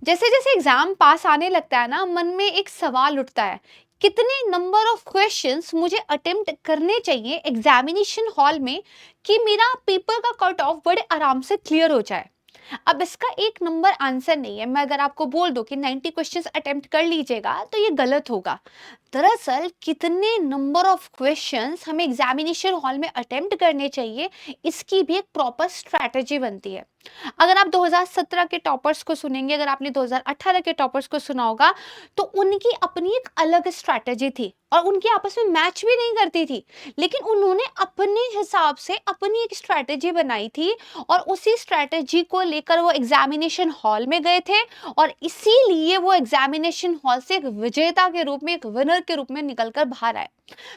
जैसे जैसे एग्जाम पास आने लगता है ना, मन में एक सवाल उठता है, कितने नंबर ऑफ क्वेश्चंस मुझे अटेम्प्ट करने चाहिए एग्जामिनेशन हॉल में कि मेरा पेपर का कट ऑफ बड़े आराम से क्लियर हो जाए। अब इसका एक नंबर आंसर नहीं है। मैं अगर आपको बोल दूं कि 90 क्वेश्चंस अटेम्प्ट कर लीजिएगा तो ये गलत होगा। दरअसल कितने नंबर ऑफ क्वेश्चंस हमें एग्जामिनेशन हॉल में अटेम्प्ट करने चाहिए, इसकी भी एक प्रॉपर स्ट्रैटेजी बनती है। अगर आप 2017 के टॉपर्स को सुनेंगे, अगर आपने 2018 के टॉपर्स को सुना होगा, तो उनकी अपनी एक अलग स्ट्रैटेजी थी और उनकी आपस में मैच भी नहीं करती थी, लेकिन उन्होंने अपने हिसाब से अपनी एक स्ट्रैटेजी बनाई थी और उसी स्ट्रैटेजी को लेकर वो एग्जामिनेशन हॉल में गए थे और इसीलिए वो एग्जामिनेशन हॉल से एक विजेता के रूप में, एक विनर के रूप में निकलकर बाहर आए।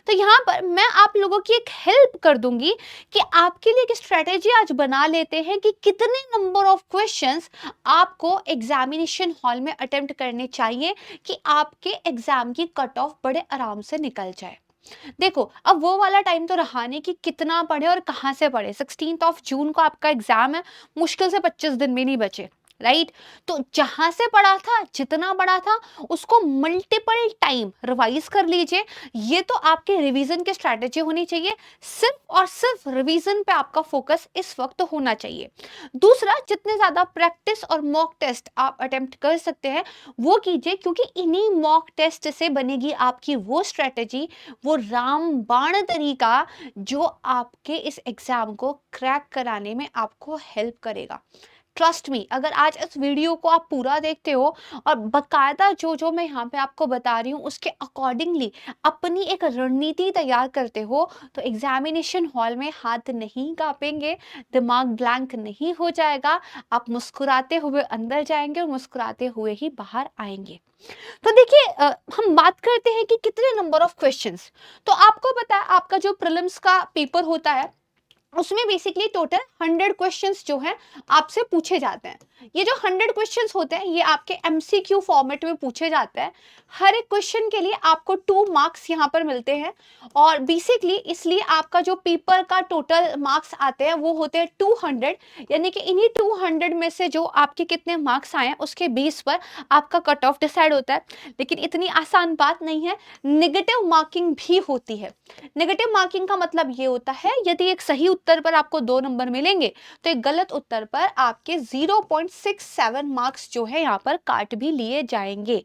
तो यहाँ पर मैं आप लोगों की एक हेल्प कर दूंगी कि आपके लिए एक स्ट्रेटेजी आज बना लेते हैं कि कितने नंबर ऑफ क्वेश्चंस आपको एग्जामिनेशन हॉल में अटेम्प्ट करने चाहिए कि आपके एग्जाम की कट ऑफ बड़े आराम से निकल जाए। देखो, अब वो वाला टाइम तो रहा नहीं कि कितना पढ़े और कहाँ से पढ़े। 16 जून को आपका एग्जाम है, मुश्किल से 25 दिन भी नहीं बचे, राइट। तो जहां से पढ़ा था, जितना पढ़ा था, उसको मल्टीपल टाइम रिवाइज कर लीजिए। ये तो आपके रिवीजन की स्ट्रैटेजी होनी चाहिए। सिर्फ और सिर्फ रिवीजन पे आपका फोकस इस वक्त होना चाहिए। दूसरा, जितने ज्यादा प्रैक्टिस और मॉक टेस्ट आप अटेम्प्ट कर सकते हैं वो कीजिए, क्योंकि इन्हीं मॉक टेस्ट से बनेगी आपकी वो स्ट्रैटेजी, वो रामबाण तरीका जो आपके इस एग्जाम को क्रैक कराने में आपको हेल्प करेगा। ट्रस्ट मी, अगर आज इस वीडियो को आप पूरा देखते हो और बकायदा जो जो मैं यहाँ पे आपको बता रही हूँ उसके अकॉर्डिंगली अपनी एक रणनीति तैयार करते हो, तो एग्जामिनेशन हॉल में हाथ नहीं कांपेंगे, दिमाग ब्लैंक नहीं हो जाएगा, आप मुस्कुराते हुए अंदर जाएंगे और मुस्कुराते हुए ही बाहर आएंगे। तो देखिए, हम बात करते हैं कि कितने नंबर ऑफ क्वेश्चंस। तो आपको पता है आपका जो प्रीलिम्स का पेपर होता है उसमें बेसिकली टोटल 100 क्वेश्चंस जो हैं आपसे पूछे जाते हैं। ये जो 100 क्वेश्चंस होते हैं ये आपके एमसीक्यू फॉर्मेट में पूछे जाते हैं। हर एक क्वेश्चन के लिए आपको 2 मार्क्स यहाँ पर मिलते हैं और बेसिकली इसलिए आपका जो पेपर का टोटल मार्क्स आते हैं वो होते हैं 200। यानी कि इन्हीं 200 में से जो आपके कितने मार्क्स आए हैं उसके बेस पर आपका कट ऑफ डिसाइड होता है। लेकिन इतनी आसान बात नहीं है, निगेटिव मार्किंग भी होती है। नेगेटिव मार्किंग का मतलब ये होता है, यदि एक सही उत्तर पर आपको 2 नंबर मिलेंगे तो एक गलत उत्तर पर आपके 0.67 मार्क्स जो है यहाँ पर काट भी लिए जाएंगे।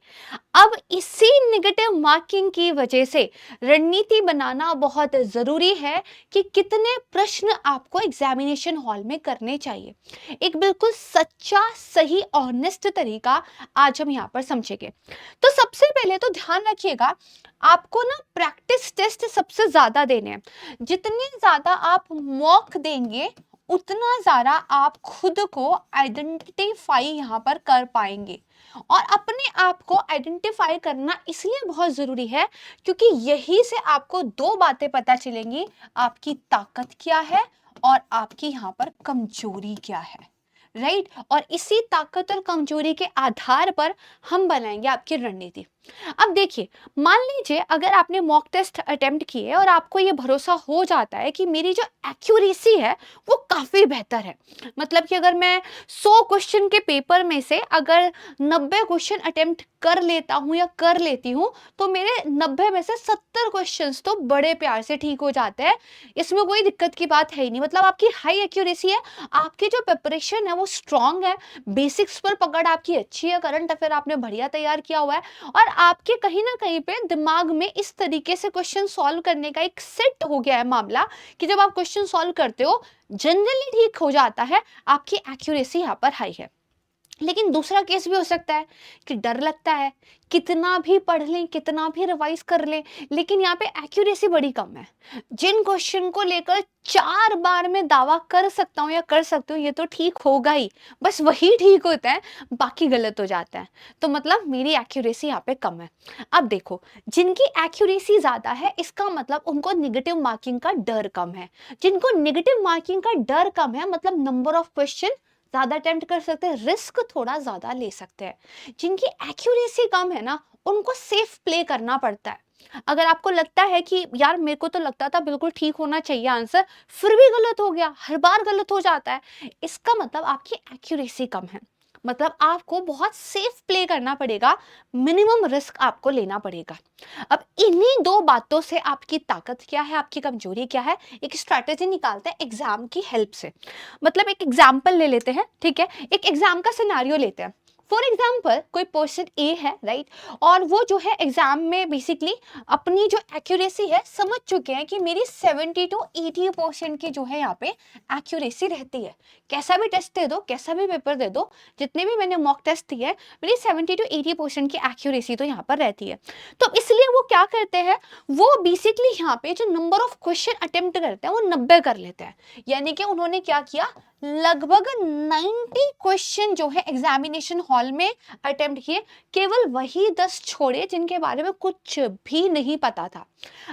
अब इसी नेगेटिव मार्किंग की वजह से रणनीति बनाना बहुत जरूरी है कि कितने प्रश्न आपको एग्जामिनेशन हॉल में करने चाहिए। एक बिल्कुल सच्चा, सही, ऑनेस्ट तरीका आज हम यहाँ पर समझेंगे। तो सबसे पहले तो ध्यान रखिएगा, आपको ना प्रैक्टिस टेस्ट सबसे ज्यादा देने हैं। जितने ज्यादा आप मॉक देंगे उतना ज्यादा आप खुद को आइडेंटिफाई यहाँ पर कर पाएंगे। और अपने आप को आइडेंटिफाई करना इसलिए बहुत जरूरी है क्योंकि यही से आपको 2 बातें पता चलेंगी, आपकी ताकत क्या है और आपकी यहाँ पर कमजोरी क्या है, राइट। और इसी ताकत और कमजोरी के आधार पर हम बनाएंगे आपकी रणनीति। अब देखिए, मान लीजिए अगर आपने मॉक टेस्ट अटेम्प्ट किए और आपको ये भरोसा हो जाता है कि मेरी जो एक्यूरेसी है वो काफी बेहतर है। मतलब कि अगर मैं 100 क्वेश्चन के पेपर में से अगर 90 क्वेश्चन अटेम्प्ट कर लेता हूं या कर लेती हूं तो मेरे 90 में से 70 क्वेश्चंस तो बड़े प्यार से ठीक हो जाते हैं। इसमें कोई दिक्कत की बात है ही नहीं। मतलब आपकी हाई एक्यूरेसी है, आपकी जो प्रिपरेशन है वो स्ट्रांग है, बेसिक्स पर पकड़ आपकी अच्छी है, करंट अफेयर आपने बढ़िया तैयार किया हुआ है और आपके कहीं ना कहीं पे दिमाग में इस तरीके से क्वेश्चन सॉल्व करने का एक सेट हो गया है मामला कि जब आप क्वेश्चन सॉल्व करते हो जनरली ठीक हो जाता है, आपकी एक्यूरेसी यहाँ पर हाई है। लेकिन दूसरा केस भी हो सकता है कि डर लगता है, कितना भी पढ़ लें, कितना भी रिवाइज कर लें, लेकिन यहाँ पे एक्यूरेसी बड़ी कम है। जिन क्वेश्चन को लेकर 4 बार में दावा कर सकता हूँ या कर सकती हूँ ये तो ठीक होगा ही, बस वही ठीक होता है, बाकी गलत हो जाता है। तो मतलब मेरी एक्यूरेसी यहाँ पे कम है। अब देखो, जिनकी एक्यूरेसी ज्यादा है इसका मतलब उनको निगेटिव मार्किंग का डर कम है। जिनको निगेटिव मार्किंग का डर कम है मतलब नंबर ऑफ क्वेश्चन ज्यादा अटेम्प्ट कर सकते हैं, रिस्क थोड़ा ज्यादा ले सकते हैं। जिनकी एक्यूरेसी कम है ना उनको सेफ प्ले करना पड़ता है। अगर आपको लगता है कि यार मेरे को तो लगता था बिल्कुल ठीक होना चाहिए आंसर, फिर भी गलत हो गया, हर बार गलत हो जाता है, इसका मतलब आपकी एक्यूरेसी कम है। मतलब आपको बहुत सेफ प्ले करना पड़ेगा, मिनिमम रिस्क आपको लेना पड़ेगा। अब इन्हीं दो बातों से आपकी ताकत क्या है, आपकी कमजोरी क्या है, एक स्ट्रैटेजी निकालते हैं एग्जाम की हेल्प से। मतलब एक एग्जाम्पल ले लेते हैं, ठीक है, एक एग्जाम का सिनारियो लेते हैं। फॉर एग्जाम्पल कोई पर्सन ए है, राइट, और वो जो है एग्जाम में बेसिकली अपनी जो एक्यूरेसी है समझ चुके हैं कि मेरी 70 to 80% की जो है यहाँ पे एक्यूरेसी रहती है। कैसा भी टेस्ट दे दो, कैसा भी पेपर दे दो, जितने भी मैंने मॉक टेस्ट दिए, मेरी 70 to 80% की एक्यूरेसी तो यहाँ पर रहती है। तो इसलिए वो क्या करते हैं, वो बेसिकली यहाँ पे जो नंबर ऑफ क्वेश्चन अटेम्प्ट करते हैं वो 90 कर लेते हैं। यानी कि उन्होंने क्या किया, लगभग 90 क्वेश्चन जो है एग्जामिनेशन हॉल में अटेम्प्ट किए, केवल वही 10 छोड़े जिनके बारे में कुछ भी नहीं पता था।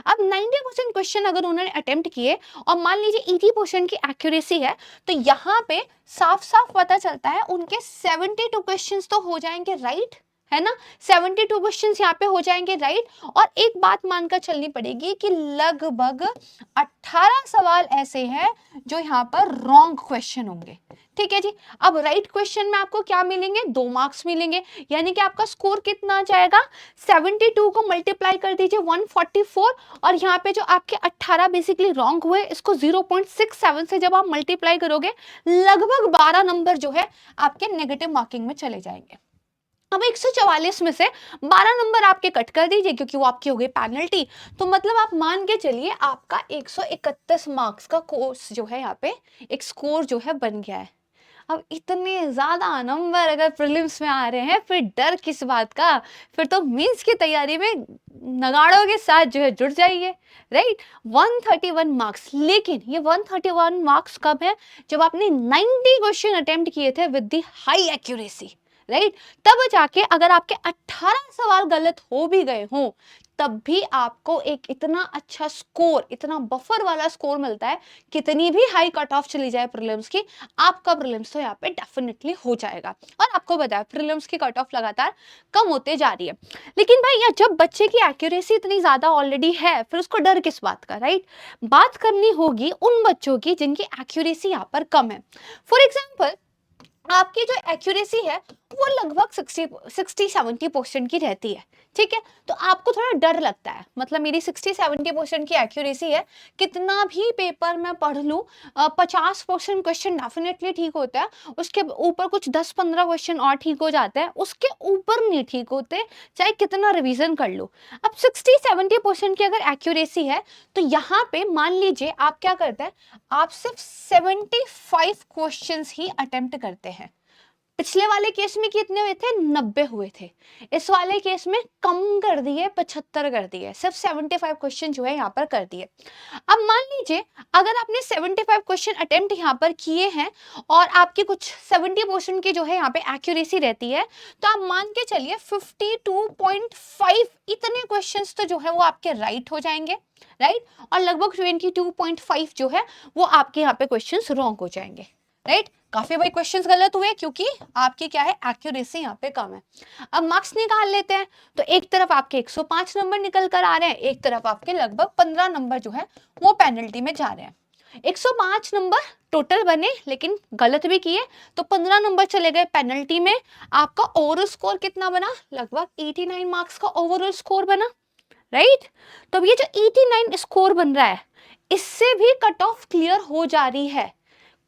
अब 90% क्वेश्चन अगर उन्होंने अटेम्प्ट किए और मान लीजिए 80% की एक्यूरेसी है, तो यहाँ पे साफ साफ पता चलता है उनके 72 क्वेश्चंस तो हो जाएंगे राइट, है ना, 72 क्वेश्चंस यहाँ पे हो जाएंगे राइट। और एक बात मानकर चलनी पड़ेगी कि लगभग 18 सवाल ऐसे हैं जो यहाँ पर रॉन्ग क्वेश्चन होंगे। ठीक है जी। अब राइट क्वेश्चन में आपको क्या मिलेंगे, 2 मार्क्स मिलेंगे, यानी कि आपका स्कोर कितना आ जाएगा, 72 को मल्टीप्लाई कर दीजिए 144, और यहाँ पे जो आपके 18 बेसिकली रॉन्ग हुए, इसको 0.67 से जब आप मल्टीप्लाई करोगे, लगभग 12 नंबर जो है आपके नेगेटिव मार्किंग में चले जाएंगे। अब 144 में से 12 नंबर आपके कट कर दीजिए क्योंकि वो आपकी हो गई पेनल्टी। तो मतलब आप मान के चलिए आपका 131 मार्क्स का कोर्स जो है यहाँ पे एक स्कोर जो है बन गया है। अब इतने ज्यादा नंबर अगर प्रीलिम्स में आ रहे हैं, फिर डर किस बात का, फिर तो मेंस की तैयारी में नगाड़ों के साथ जो है जुड़ जाइए, राइट। 131 मार्क्स, लेकिन ये 131 मार्क्स कब है, जब आपने 90 क्वेश्चन अटेम्प्ट किए थे with the high accuracy, right. तब जाके अगर आपके 18 सवाल गलत हो भी गए हों, तब भी आपको एक इतना अच्छा स्कोर, इतना बफर वाला स्कोर मिलता है, कितनी भी हाई कट ऑफ चली जाए प्रीलिम्स की, आपका प्रीलिम्स तो यहाँ पे डेफिनेटली हो जाएगा। और आपको पता है प्रीलिम्स की कट ऑफ लगातार कम होते जा रही है। लेकिन भाई यार, जब बच्चे की एक्यूरेसी इतनी ज्यादा ऑलरेडी है, फिर उसको डर किस बात का, राइट। बात करनी होगी उन बच्चों की जिनकी एक्यूरेसी यहाँ पर कम है। फॉर एग्जाम्पल आपकी जो एक्यूरेसी है वो लगभग 60-70% की रहती है, ठीक है। तो आपको थोड़ा डर लगता है, मतलब मेरी 60-70% की एक्यूरेसी है, कितना भी पेपर में पढ़ लूँ 50% क्वेश्चन डेफिनेटली ठीक होता है, उसके ऊपर कुछ 10-15 क्वेश्चन और ठीक हो जाते हैं, उसके ऊपर नहीं ठीक होते, चाहे कितना रिवीजन कर लो। अब 60-70% की अगर एक्यूरेसी है, तो यहाँ पे मान लीजिए आप क्या करते हैं, आप सिर्फ 75 क्वेश्चंस ही अटेम्प्ट करते हैं। पिछले वाले केस में कितने हुए थे, 90 हुए थे। इस वाले केस में कम कर दिए, 75 कर दिए, सिर्फ 75 क्वेश्चन जो है यहाँ पर कर दिए। अब मान लीजिए अगर आपने 75 क्वेश्चन अटेम्प्ट यहाँ पर किए हैं और आपकी कुछ 70% की जो है यहाँ पे एक्यूरेसी रहती है, तो आप मान के चलिए 52.5 इतने क्वेश्चंस तो जो है वो आपके राइट हो जाएंगे, राइट। और लगभग 22.5 जो है वो आपके यहाँ पे क्वेश्चंस रॉन्ग हो जाएंगे, राइट। काफी भाई क्वेश्चंस गलत हुए क्योंकि आपकी क्या है, एक्यूरेसी यहाँ पे कम है। अब मार्क्स निकाल लेते हैं, तो एक तरफ आपके 105 नंबर निकल कर आ रहे हैं, एक तरफ आपके लगभग 15 नंबर जो है वो पेनल्टी में जा रहे हैं। 105 नंबर टोटल बने लेकिन गलत भी किए, तो 15 नंबर चले गए पेनल्टी में। आपका ओवरऑल स्कोर कितना बना, लगभग 89 मार्क्स का ओवरऑल स्कोर बना, राइट। तो अब ये जो 89 स्कोर बन रहा है, इससे भी कट ऑफ क्लियर हो जा रही है,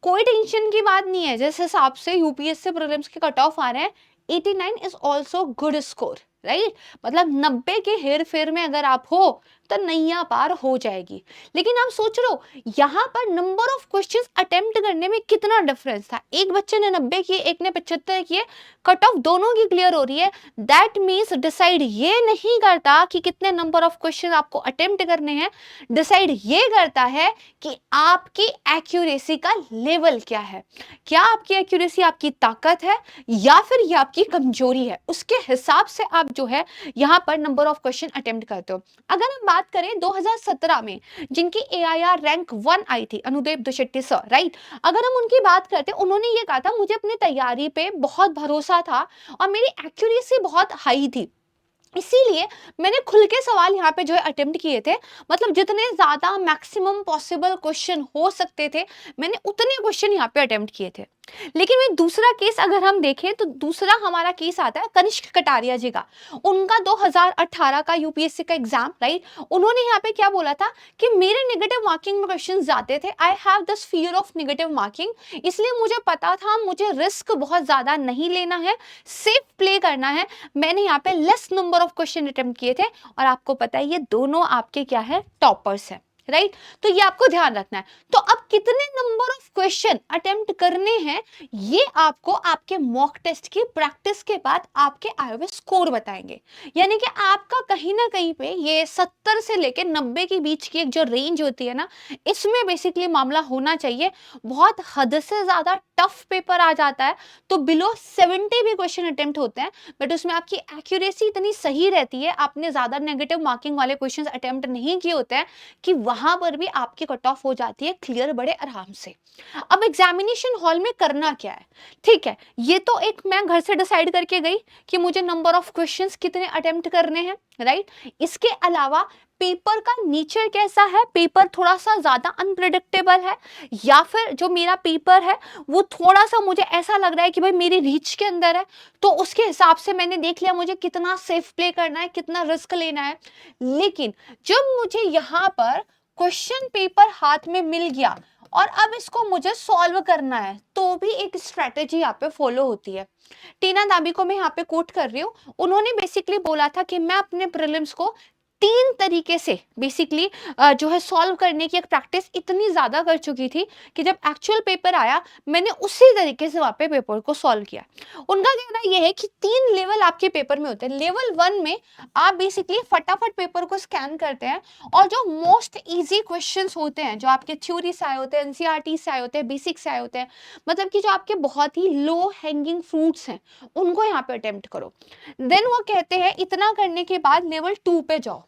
कोई टेंशन की बात नहीं है। जिस हिसाब से यूपीएससी प्रीलिम्स के कट ऑफ आ रहे हैं, 89 is also good score, right. मतलब 90 के हेर फेर में अगर आप हो तो नैया पार हो जाएगी। लेकिन आप सोच रहे हो यहाँ पर नंबर ऑफ क्वेश्चंस अटेम्प्ट करने में कितना डिफरेंस था, एक बच्चे ने 90 किए, एक ने 75 किए, कट ऑफ दोनों की क्लियर हो रही है। दैट मीन्स डिसाइड ये नहीं करता कि कितने नंबर ऑफ क्वेश्चन आपको अटेम्प्ट करने हैं, डिसाइड ये करता है कि आपकी एक्यूरेसी का लेवल क्या है। क्या आपकी एक्यूरेसी आपकी ताकत है या फिर ये आपकी कमजोरी है, उसके हिसाब से आप जो है यहाँ पर नंबर ऑफ क्वेश्चन अटेम्प्ट करते हो। अगर हम बात करें 2017 में जिनकी AIR रैंक 1 आई थी, अनुदेव दुशेट्टी सर, राइट। अगर हम उनकी बात करते, उन्होंने ये कहा था मुझे अपनी तैयारी पे बहुत भरोसा था और मेरी एक्यूरेसी बहुत हाई थी, इसीलिए मैंने खुल के सवाल यहाँ पे जो है अटेम्प्ट किए थे। मतलब जितने ज्यादा मैक्सिमम पॉसिबल क्वेश्चन हो सकते थे, मैंने उतने क्वेश्चन यहाँ पे अटेम्प्ट किए थे। लेकिन वही दूसरा केस अगर हम देखें तो दूसरा हमारा केस आता है कनिष्क कटारिया जी का। उनका 2018 का यूपीएससी का एग्जाम, राइट। उन्होंने यहाँ पे क्या बोला था कि मेरे नेगेटिव मार्किंग में क्वेश्चन जाते थे, I have this fear of negative marking, इसलिए मुझे पता था मुझे रिस्क बहुत ज्यादा नहीं लेना है, सेफ प्ले करना है। मैंने यहाँ पे less number of question attempt किए थे, और आपको पता है ये दोनों आपके क्या है, टॉपर्स है, राइट। तो ये आपको ध्यान रखना है। तो अब कितने नंबर ऑफ क्वेश्चन अटेम्प्ट करने हैं, ये आपको आपके मॉक टेस्ट की प्रैक्टिस के बाद आपके आए हुए स्कोर बताएंगे। यानी कि आपका कहीं ना कहीं पे ये 70 से लेकर 90 के बीच की एक जो रेंज होती है ना, इसमें बेसिकली मामला होना चाहिए। बहुत हद से ज्यादा टफ पेपर आ जाता है तो बिलो 70 भी क्वेश्चन अटेम्प्ट होते हैं, बट उसमें आपकी एक्यूरेसी इतनी सही रहती है, आपने ज्यादा नेगेटिव मार्किंग वाले क्वेश्चन अटेम्प्ट नहीं किए होते हैं, कि वहां पर भी आपकी कट ऑफ हो जाती है क्लियर बड़े आराम से। अब एग्जामिनेशन हॉल में करना क्या है, ठीक है, ये तो एक मैं घर से डिसाइड करके गई कि मुझे नंबर ऑफ क्वेश्चंस कितने अटेम्प्ट करने हैं, राइट। इसके अलावा पेपर का नेचर कैसा है, पेपर थोड़ा सा ज्यादा अनप्रिडिक्टेबल है, या फिर जो मेरा पेपर है वो थोड़ा सा मुझे ऐसा लग रहा है कि भाई मेरी रीच के अंदर है, तो उसके हिसाब से मैंने देख लिया मुझे कितना सेफ प्ले करना है, कितना रिस्क लेना है। लेकिन जब मुझे यहाँ पर क्वेश्चन पेपर हाथ में मिल गया और अब इसको मुझे सॉल्व करना है, तो भी एक स्ट्रेटेजी यहाँ पे फॉलो होती है। टीना दाबी को मैं यहाँ पे कोट कर रही हूँ, उन्होंने बेसिकली बोला था कि मैं अपने प्रीलिम्स को 3 तरीके से बेसिकली जो है सॉल्व करने की एक प्रैक्टिस इतनी ज्यादा कर चुकी थी कि जब एक्चुअल पेपर आया मैंने उसी तरीके से वहां पे पेपर को सॉल्व किया। उनका कहना यह है कि 3 लेवल आपके पेपर में होते हैं। लेवल 1 में आप बेसिकली फटाफट पेपर को स्कैन करते हैं और जो मोस्ट इजी क्वेश्चंस होते हैं, जो आपके थ्योरी से आए होते हैं, एनसीईआरटी से आए होते हैं, बेसिक से आए होते हैं, मतलब कि जो आपके बहुत ही लो हैंगिंग फ्रूट्स हैं, उनको यहाँ पे अटेम्प्ट करो। देन वो कहते हैं इतना करने के बाद लेवल 2 पे जाओ।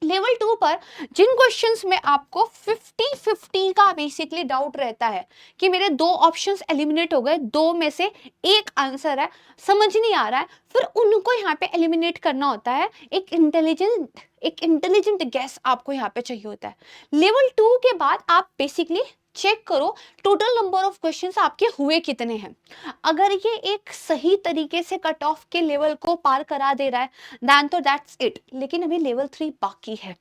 लेवल 2 पर जिन क्वेश्चंस में आपको 50-50 का बेसिकली डाउट रहता है कि मेरे 2 ऑप्शंस एलिमिनेट हो गए, 2 में से एक आंसर है, समझ नहीं आ रहा है, फिर उनको यहाँ पे एलिमिनेट करना होता है। एक इंटेलिजेंट गैस आपको यहाँ पे चाहिए होता है। लेवल 2 के बाद आप बेसिकली चेक करो टोटल नंबर ऑफ क्वेश्चंस आपके हुए कितने हैं। अगर ये एक सही तरीके से कट ऑफ के लेवल को पार करा दे रहा है, देन तो दैट्स इट। लेकिन अभी लेवल 3 बाकी है।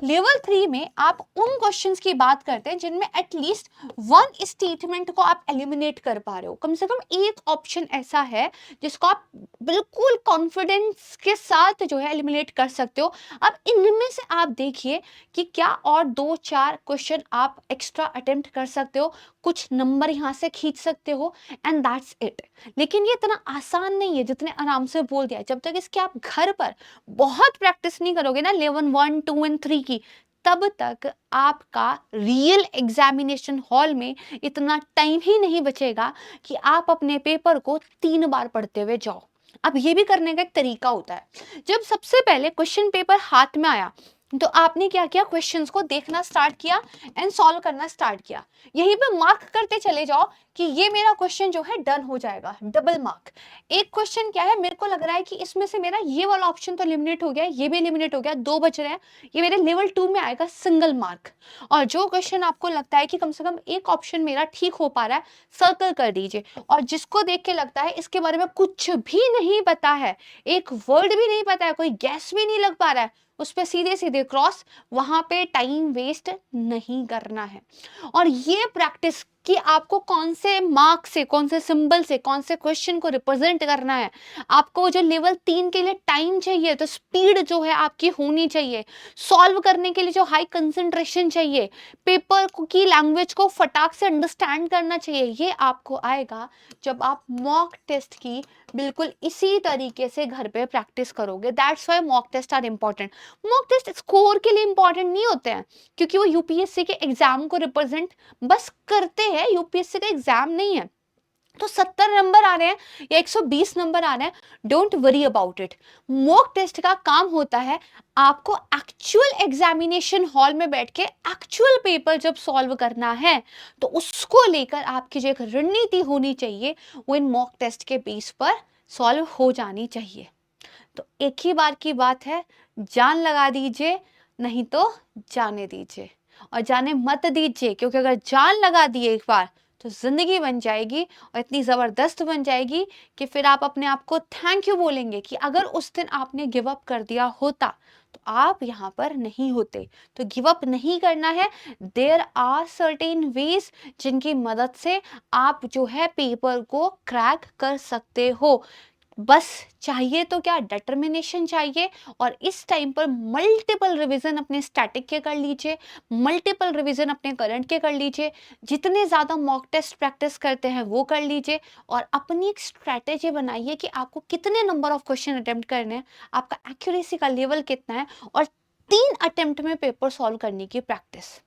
लेवल 3 में आप उन क्वेश्चंस की बात करते हैं जिनमें एटलीस्ट 1 स्टेटमेंट को आप एलिमिनेट कर पा रहे हो, कम से कम एक ऑप्शन ऐसा है जिसको आप बिल्कुल कॉन्फिडेंस के साथ जो है एलिमिनेट कर सकते हो। अब इनमें से आप देखिए कि क्या और 2-4 क्वेश्चन आप एक्स्ट्रा अटेम्प्ट कर सकते हो, कुछ नंबर यहां से खींच सकते हो, एंड दैट्स इट। लेकिन ये इतना आसान नहीं है जितने आराम से बोल दिया। जब तक इसके आप घर पर बहुत प्रैक्टिस नहीं करोगे ना लेवल 1, 2 एंड 3 की, तब तक आपका रियल एग्जामिनेशन हॉल में इतना टाइम ही नहीं बचेगा कि आप अपने पेपर को 3 बार पढ़ते हुए जाओ। अब ये भी करने का एक तरीका होता है। जब सबसे पहले क्वेश्चन पेपर हाथ में आया तो आपने क्या किया, क्वेश्चंस को देखना स्टार्ट किया एंड सॉल्व करना स्टार्ट किया। यहीं पे मार्क करते चले जाओ कि ये मेरा क्वेश्चन जो है डन हो जाएगा, डबल मार्क। एक क्वेश्चन क्या है, मेरे को लग रहा है कि इसमें से मेरा ये वाला ऑप्शन तो एलिमिनेट हो गया, ये भी एलिमिनेट हो गया, 2 बच रहे हैं, ये मेरे लेवल 2 में आएगा, सिंगल मार्क। और जो क्वेश्चन आपको लगता है कि कम से कम एक ऑप्शन मेरा ठीक हो पा रहा है, सर्कल कर दीजिए। और जिसको देख के लगता है इसके बारे में कुछ भी नहीं पता है, एक वर्ड भी नहीं पता है, कोई गैस भी नहीं लग पा रहा है, उस पर सीधे सीधे क्रॉस। वहां पे टाइम वेस्ट नहीं करना है। और ये प्रैक्टिस कि आपको कौन से मार्क से, कौन से सिंबल से, कौन से क्वेश्चन को रिप्रेजेंट करना है, आपको जो लेवल 3 के लिए टाइम चाहिए, तो स्पीड जो है आपकी होनी चाहिए, सॉल्व करने के लिए जो हाई कंसंट्रेशन चाहिए, पेपर की लैंग्वेज को फटाक से अंडरस्टैंड करना चाहिए, ये आपको आएगा जब आप मॉक टेस्ट की बिल्कुल इसी तरीके से घर पे प्रैक्टिस करोगे। That's why mock test are important. Mock test score के लिए इंपॉर्टेंट नहीं होते हैं, क्योंकि वो यूपीएससी के एग्जाम को रिप्रेजेंट बस करते हैं, यूपीएससी का एग्जाम नहीं है। तो 70 नंबर आ रहे हैं या 120 नंबर आ रहे हैं, don't worry about it. Mock test का काम होता है आपको एक्चुअल एग्जामिनेशन हॉल में बैठ के एक्चुअल पेपर जब सॉल्व करना है, तो उसको लेकर आपकी जो एक रणनीति होनी चाहिए वो इन मॉक टेस्ट के बेस पर सॉल्व हो जानी चाहिए। तो एक ही बार की बात है, जान लगा दीजिए, नहीं तो जाने दीजिए। और जाने मत दीजिए, क्योंकि अगर जान लगा दिए एक बार तो ज़िंदगी बन जाएगी और इतनी ज़बरदस्त बन जाएगी कि फिर आप अपने आप को थैंक यू बोलेंगे कि अगर उस दिन आपने गिव अप कर दिया होता तो आप यहाँ पर नहीं होते। तो गिव अप नहीं करना है। देयर आर सर्टेन वेज जिनकी मदद से आप जो है पेपर को क्रैक कर सकते हो। बस चाहिए तो क्या, डिटर्मिनेशन चाहिए। और इस टाइम पर मल्टीपल रिवीजन अपने स्टैटिक के कर लीजिए, मल्टीपल रिवीजन अपने करंट के कर लीजिए, जितने ज़्यादा मॉक टेस्ट प्रैक्टिस करते हैं वो कर लीजिए और अपनी एक स्ट्रैटेजी बनाइए कि आपको कितने नंबर ऑफ क्वेश्चन अटेम्प्ट करने हैं, आपका एक्यूरेसी का लेवल कितना है, और 3 अटेम्प्ट में पेपर सॉल्व करने की प्रैक्टिस।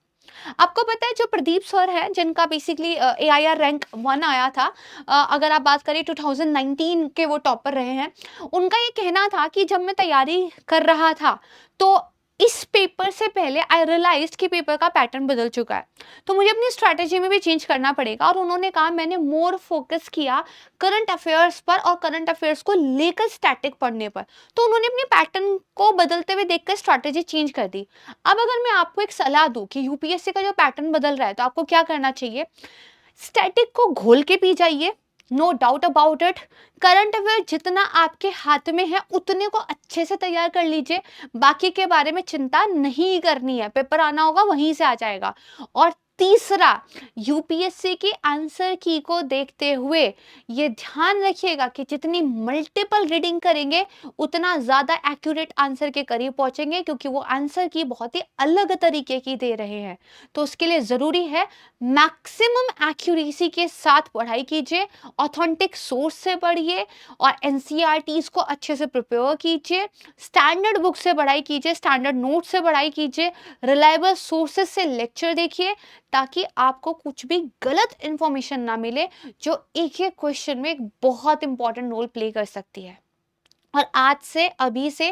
आपको पता है जो प्रदीप सर है जिनका बेसिकली AIR रैंक 1 आया था, अगर आप बात करें 2019 के वो टॉपर रहे हैं, उनका ये कहना था कि जब मैं तैयारी कर रहा था तो इस पेपर से पहले आई रियलाइज्ड कि पेपर का पैटर्न बदल चुका है, तो मुझे अपनी स्ट्रैटेजी में भी चेंज करना पड़ेगा। और उन्होंने कहा मैंने मोर फोकस किया करंट अफेयर्स पर और करंट अफेयर्स को लेकर स्टैटिक पढ़ने पर। तो उन्होंने अपने पैटर्न को बदलते हुए देखकर स्ट्रैटेजी चेंज कर दी। अब अगर मैं आपको एक सलाह दूं कि यूपीएससी का जो पैटर्न बदल रहा है तो आपको क्या करना चाहिए, स्टैटिक को घोल के पी जाइए, no doubt about it. Current affair जितना आपके हाथ में है उतने को अच्छे से तैयार कर लीजिए, बाकी के बारे में चिंता नहीं करनी है, पेपर आना होगा वहीं से आ जाएगा। और तीसरा, यूपीएससी की आंसर की को देखते हुए ये ध्यान रखिएगा कि जितनी मल्टीपल रीडिंग करेंगे उतना ज्यादा एक्यूरेट आंसर के करीब पहुंचेंगे, क्योंकि वो आंसर की बहुत ही अलग तरीके की दे रहे हैं। तो उसके लिए जरूरी है मैक्सिमम एक्यूरेसी के साथ पढ़ाई कीजिए, ऑथेंटिक सोर्स से पढ़िए और एनसीईआरटीज को अच्छे से प्रिपेयर कीजिए, स्टैंडर्ड बुक से पढ़ाई कीजिए, स्टैंडर्ड नोट से पढ़ाई कीजिए, रिलायबल सोर्सेज से लेक्चर देखिए, ताकि आपको कुछ भी गलत इंफॉर्मेशन ना मिले जो एक एक क्वेश्चन में एक बहुत इंपॉर्टेंट रोल प्ले कर सकती है। और आज से अभी से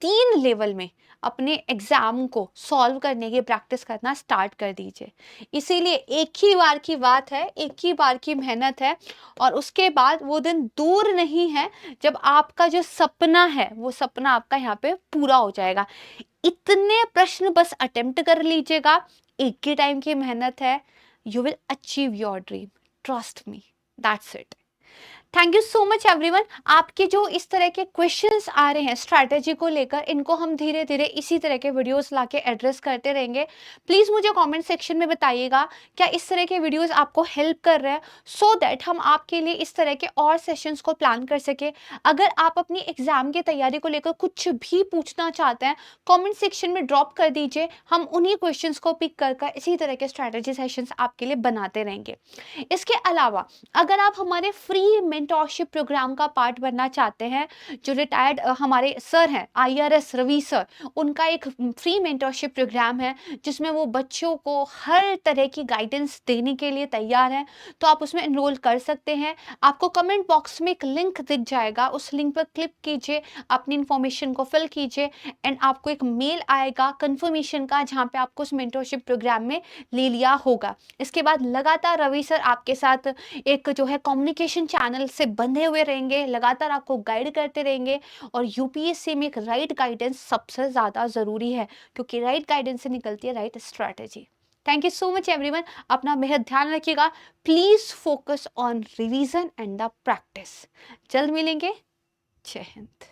3 लेवल में अपने एग्जाम को सॉल्व करने की प्रैक्टिस करना स्टार्ट कर दीजिए। इसीलिए एक ही बार की बात है, एक ही बार की मेहनत है, और उसके बाद वो दिन दूर नहीं है जब आपका जो सपना है वो सपना आपका यहाँ पे पूरा हो जाएगा। इतने प्रश्न बस अटेम्प्ट कर लीजिएगा, एक ही टाइम की मेहनत है, you will achieve your dream, trust me, that's it. Thank you so much everyone. आपके जो इस तरह के क्वेश्चंस आ रहे हैं स्ट्रैटेजी को लेकर, इनको हम धीरे धीरे इसी तरह के वीडियोस लाके एड्रेस करते रहेंगे। प्लीज मुझे कमेंट सेक्शन में बताइएगा क्या इस तरह के वीडियोस आपको हेल्प कर रहे हैं, सो दैट हम आपके लिए इस तरह के और सेशंस को प्लान कर सके। अगर आप अपनी एग्जाम की तैयारी को लेकर कुछ भी पूछना चाहते हैं, कॉमेंट सेक्शन में ड्रॉप कर दीजिए, हम उन्हीं क्वेश्चंस को पिक कर इसी तरह के स्ट्रैटेजी सेशंस आपके लिए बनाते रहेंगे। इसके अलावा अगर आप हमारे फ्री मेंटोरशिप प्रोग्राम का पार्ट बनना चाहते हैं, जो रिटायर्ड हमारे सर हैं IRS रवि सर, उनका एक फ्री मेंटोरशिप प्रोग्राम है जिसमें वो बच्चों को हर तरह की गाइडेंस देने के लिए तैयार हैं, तो आप उसमें एनरोल कर सकते हैं। आपको कमेंट बॉक्स में एक लिंक दिख जाएगा, उस लिंक पर क्लिक कीजिए, अपनी इंफॉर्मेशन को फिल कीजिए एंड आपको एक मेल आएगा कंफर्मेशन का, जहाँ पे आपको उस मेंटोरशिप प्रोग्राम में ले लिया होगा। इसके बाद लगातार रवि सर आपके साथ एक जो है कम्युनिकेशन चैनल से बंधे हुए रहेंगे, लगातार आपको गाइड करते रहेंगे। और यूपीएससी में एक राइट गाइडेंस सबसे ज़्यादा ज़रूरी है, क्योंकि राइट गाइडेंस से निकलती है right strategy. Thank you so much everyone, अपना बेहद ध्यान रखिएगा। Please focus on revision and the practice. जल्द मिलेंगे। जय हिंद।